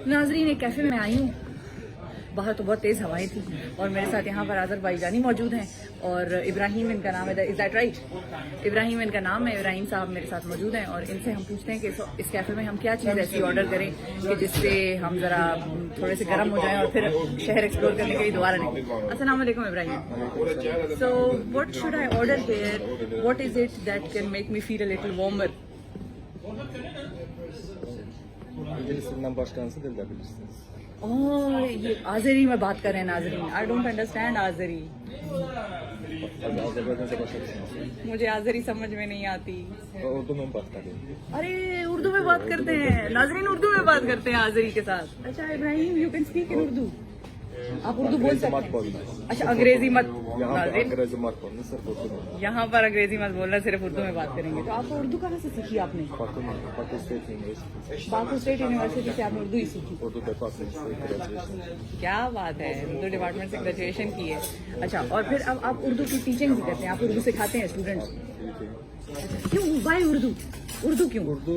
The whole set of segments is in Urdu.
ناظرین ایک کیفے میں آئی ہوں. باہر تو بہت تیز ہوائیں تھیں اور میرے ساتھ یہاں پر آذربائیجانی موجود ہیں اور ابراہیم ان کا نام ہے. Is that right? ابراہیم ان کا نام ہے. ابراہیم صاحب میرے ساتھ موجود ہیں اور ان سے ہم پوچھتے ہیں کہ اس کیفے میں ہم کیا چیز ایسی آرڈر کریں کہ جس سے ہم ذرا تھوڑے سے گرم ہو جائیں اور پھر شہر ایکسپلور کرنے کے لیے دوبارہ نکلیں. السلام علیکم Ibrahim. So what should I order here? What is it that can make me feel a little warmer? İngilizcesinden başka nasıl dil de bilirsiniz? یہ آذری میں بات کر رہے ہیں ناظرین. I don't understand آذری. Azerbaycan se başka düşünüyorsunuz. مجھے آذری سمجھ میں نہیں آتی. Urdu mu baht kare? ارے اردو میں بات کرتے ہیں ناظرین, اردو میں بات کرتے ہیں آذری کے ساتھ. اچھا Ibrahim, you can speak in Urdu. آپ اردو بول سکتے ہیں. اچھا انگریزی مت. ناظرین Angrezi mat bolunu sırf Urdu mu? یہاں پر انگریزی مت بولنا, صرف اردو میں بات کریں گے. تو آپ کو اردو کہاں سے سیکھی آپ نے؟ Bakü State University. Baku state university سے آپ نے اردو ہی سیکھی. Urdu department se graduation. کیا بات ہے, اردو ڈپارٹمنٹ سے گریجویشن کی ہے. اچھا, اور پھر اب آپ اردو کی ٹیچنگ بھی کرتے ہیں, آپ اردو سکھاتے ہیں اسٹوڈنٹس. کیوں, وائی اردو؟ اردو کیوں؟ Urdu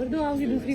اردو آپ کی دوسری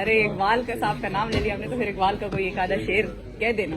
ارے اقبال کا صاحب کا نام لے لیا ہم نے, تو پھر اقبال کا کوئی ایک آدھا شعر کہہ دینا.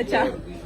اچھا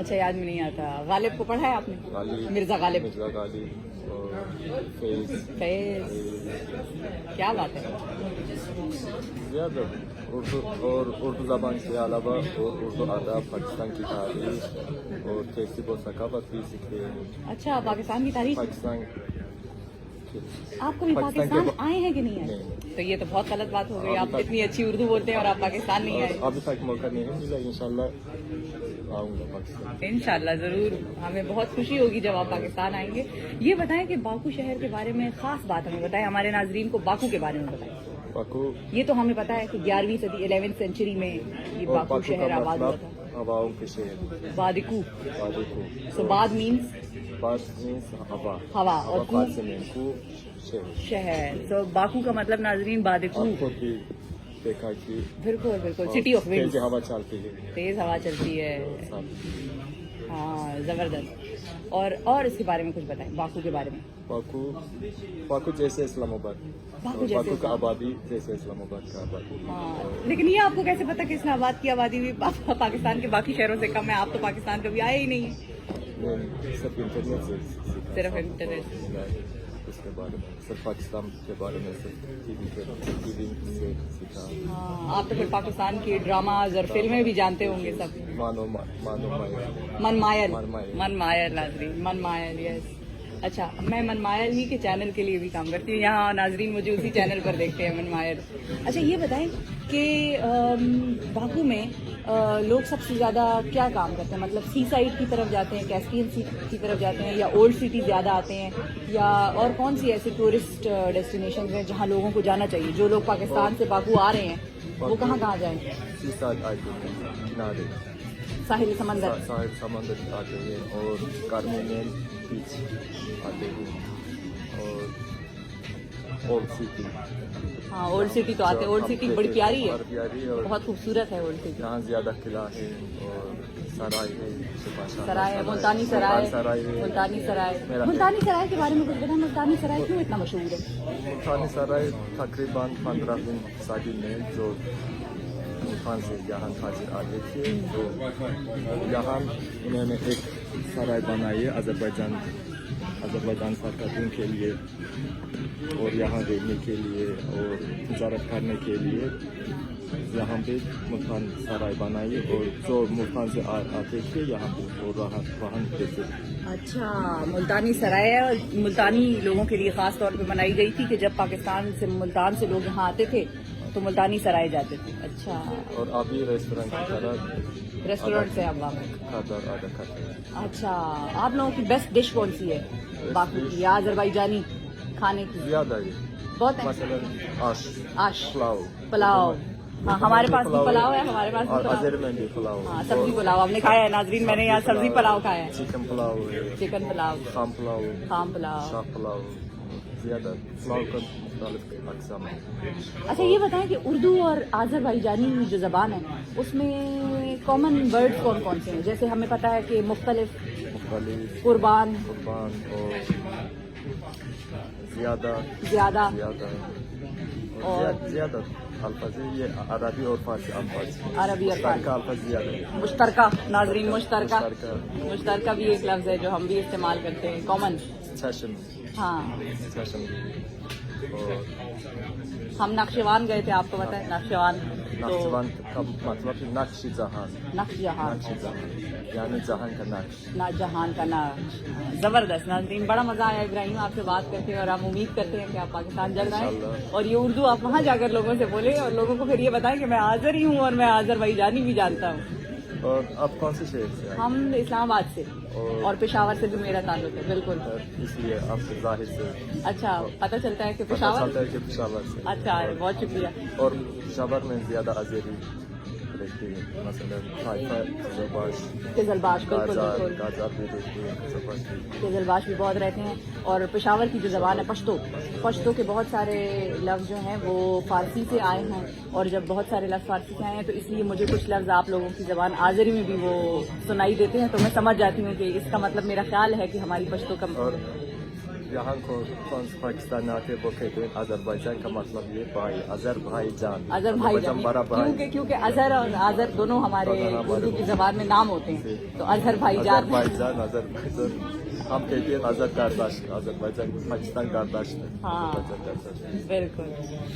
اچھا, یاد میں نہیں آتا. غالب کو پڑھا ہے آپ نے؟ غالب, مرزا غالب, مرزا غالب اور فیض. فیض, کیا بات ہے. زیادہ اردو اور اردو زبان کے علاوہ اور اردو ادب, پاکستان کی تاریخ اور تہذیب و ثقافت بھی سیکھتے ہیں. اچھا, پاکستان کی تاریخ. پاکستان آپ کبھی پاکستان آئے ہیں کہ نہیں آئے؟ نہیں. تو یہ تو بہت غلط بات ہو گئی. آپ اتنی اچھی اردو بولتے ہیں اور آپ پاکستان نہیں آئے. ابھی تک موقع نہیں ملا, انشاءاللہ آؤں گا پاکستان. انشاءاللہ ضرور, ہمیں بہت خوشی ہوگی جب آپ پاکستان آئیں گے. یہ بتائیں کہ باکو شہر کے بارے میں خاص بات ہمیں بتائیں, ہمارے ناظرین کو باکو کے بارے میں بتائیں. باکو, یہ تو ہمیں پتا ہے کہ 11ویں صدی 11ویں سینچری میں یہ اور باکو شہر کا آباد ہوا مطلب تھا. ہواؤں کے شہر. بادکو. بادکو, سو باد مینس باد مینس ہوا, ہوا, اور کو فارسی میں کو شہر. شہر. تو باکو کا مطلب ناظرین بادکو. آپ کو بھی دیکھا کہ بالکل بالکل, سٹی آف ونڈ. تیز ہوا چلتی ہے, تیز ہوا چلتی ہے. ہاں زبردست. اور اس کے بارے میں کچھ بتائیں, باکو کے بارے میں. باکو جیسے اسلام آباد, باکو کا آبادی جیسے اسلام آباد کا آبادی. ہاں, لیکن یہ آپ کو کیسے پتا کہ اسلام آباد کی آبادی بھی پاکستان کے باقی شہروں سے کم ہے؟ آپ تو پاکستان کبھی آئے ہی نہیں ہیں. صرف انٹرنیٹ سے سیکھا. صرف انٹرنیٹ سے. اس کے بارے میں صرف پاکستان کے بارے میں صرف ٹی وی سے سیکھا. ہاں, آپ تو پھر پاکستان کے ڈراماز اور فلمیں بھی جانتے ہوں گے سب. مانو مایر. من مائل ناظرین, من مائل. یس. اچھا, میں من مائل ہی کے چینل کے لیے بھی کام کرتی ہوں. یہاں ناظرین مجھے اسی چینل پر دیکھتے ہیں, من مائل. اچھا یہ بتائیں کہ باکو میں لوگ سب سے زیادہ کیا کام کرتے ہیں؟ مطلب سی سائڈ کی طرف جاتے ہیں, کیسپین سی کی طرف جاتے ہیں, یا اولڈ سٹی زیادہ آتے ہیں, یا اور کون سی ایسے ٹورسٹ ڈیسٹینیشنز ہیں جہاں لوگوں کو جانا چاہیے؟ جو لوگ پاکستان سے باکو آ رہے ہیں وہ کہاں جائیں؟ کنارے, ساحل سمندر. ساحل سمندر آتے ہیں اور کارمینل بیچ آتے ہیں اور اولڈ سٹی. ہاں, اولڈ سٹی تو آتے ہیں. اولڈ سٹی بڑی پیاری ہے, پیاری اور بہت خوبصورت ہے اولڈ سٹی. یہاں زیادہ قلعہ ہے اور سرائے ہے, سرائے ہے, ملتانی سرائے. ملتانی سرائے, ملتانی سرائے کے بارے میں کچھ بتائیں. ملتانی سرائے کیوں اتنا مشہور ہے؟ ملتانی سرائے تقریباً 15ویں صدی میں جو ملتان سے یہاں حاضر آتے تھے, تو یہاں انہوں نے ایک سرائے بنائی ہے آذربائیجان سرکاروں کے لیے اور یہاں رہنے کے لیے اور تجارت کرنے کے لیے. یہاں پہ ملتان سرائے بنائی اور جو ملتان سے آتے تھے یہاں پہ اور وہاں تھے. اچھا, ملتانی سرائے ملتانی لوگوں کے لیے خاص طور پہ بنائی گئی تھی کہ جب پاکستان سے ملتان سے لوگ یہاں آتے تھے تو ملتانی سرائے جاتے تھے. اچھا, اور ابھی ریسٹورینٹ سے اب آڈر کرتے ہیں. اچھا, آپ لوگوں کی بیسٹ ڈش کون سی ہے باکو کی یا آذربائیجانی کھانے کی؟ زیادہ ہے بہت ہے. مثلا آش, پلاؤ. ہاں, ہمارے پاس بھی پلاؤ ہے, ہمارے پاس بھی پلاؤ. آذر میں بھی پلاؤ. ہاں, سبزی پلاؤ ہم نے کھایا ہے ناظرین, میں نے یہاں سبزی پلاؤ کھایا ہے. چکن پلاؤ ہے, چکن پلاؤ, خام پلاؤ, خام پلاؤ, شاہ پلاؤ, زیادہ اسلام کا مختلف اقسام ہیں. اچھا یہ بتائیں کہ اردو اور آذربائیجانی جو زبان ہے اس میں کامن ورڈ کون کون سے ہیں؟ جیسے ہمیں پتہ ہے کہ مختلف مختلف قربان اور زیادہ زیادہ اور زیادہ الفاظ ہیں. یہ عربی اور فارسی الفاظ ہیں. عربی اور فارسی. مشترکہ الفاظ زیادہ ہیں. مشترکہ ناظرین مشترکہ مشترکہ. مشترکہ بھی ایک لفظ ہے جو ہم بھی استعمال کرتے ہیں کامن. چشم ہاں چشم اور ہم نقشوان گئے تھے آپ کو پتہ ہے نقشوان تو نقشبند کا مطلب نقش جہان. نقش جہان نقش جہان یعنی جہان کا نقش. جہان کا نقش. زبردست ناظرین بڑا مزہ آیا ابراہیم آپ سے بات کرتے ہیں اور ہم امید کرتے ہیں کہ آپ پاکستان جلد آئیں اور یہ اردو آپ وہاں جا کر لوگوں سے بولیں اور لوگوں کو پھر یہ بتائیں کہ میں آذری ہوں اور میں آذربائیجانی بھی جانتا ہوں. اور آپ کون سے شہر سے آئے؟ ہم اسلام آباد سے اور پشاور سے بھی میرا تعلق ہے. بالکل اس لیے آپ سے ظاہر سے اچھا پتہ چلتا ہے کہ پتہ پشاور. چلتا ہے کہ پشاور سے. اچھا بہت شکریہ. اور پشاور میں زیادہ آذری رہتے ہیں. مثلا حائفہ قزلباش بالکل بالکل گازار بھی رہتے ہیں. قزلباش بھی بہت رہتے ہیں. اور پشاور کی جو زبان ہے پشتو کے بہت سارے لفظ جو ہیں وہ فارسی سے آئے ہیں اور جب بہت سارے لفظ فارسی سے آئے ہیں تو اس لیے مجھے کچھ لفظ آپ لوگوں کی زبان آذری میں بھی وہ سنائی دیتے ہیں تو میں سمجھ جاتی ہوں کہ اس کا مطلب میرا خیال ہے کہ ہماری پشتو کا اور یہاں کو کون سے پاکستان آتے وہ کہتے ہیں آذربائیجان کا مطلب یہ بھائی اظہر بھائی جان. آذربائیجان بڑا بھائی کیونکہ اظہر اور آذر دونوں ہمارے اردو کی زبان میں نام ہوتے ہیں تو اظہر بھائی جان. آذربائیجان ہم کہتے ہیں اظہر کارداش. آذربائیجان پاکستان کارداش. ہاں بالکل.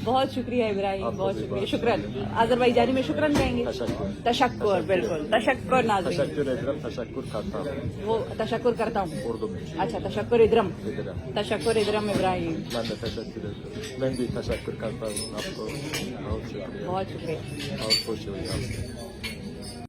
بہت شکریہ ابراہیم بہت شکریہ. شکرن آذربائیجانی میں شکرن کہیں گے. تشکر بالکل تشکر ناظرین. تشکر کرتا ہوں. وہ تشکر کرتا ہوں اردو میں. اچھا تشکر ادرم. تشکر ادرم ابراہیم. میں بھی تشکر کرتا ہوں آپ کو. بہت شکریہ. بہت شکریہ. اور خوش ہوئی آپ.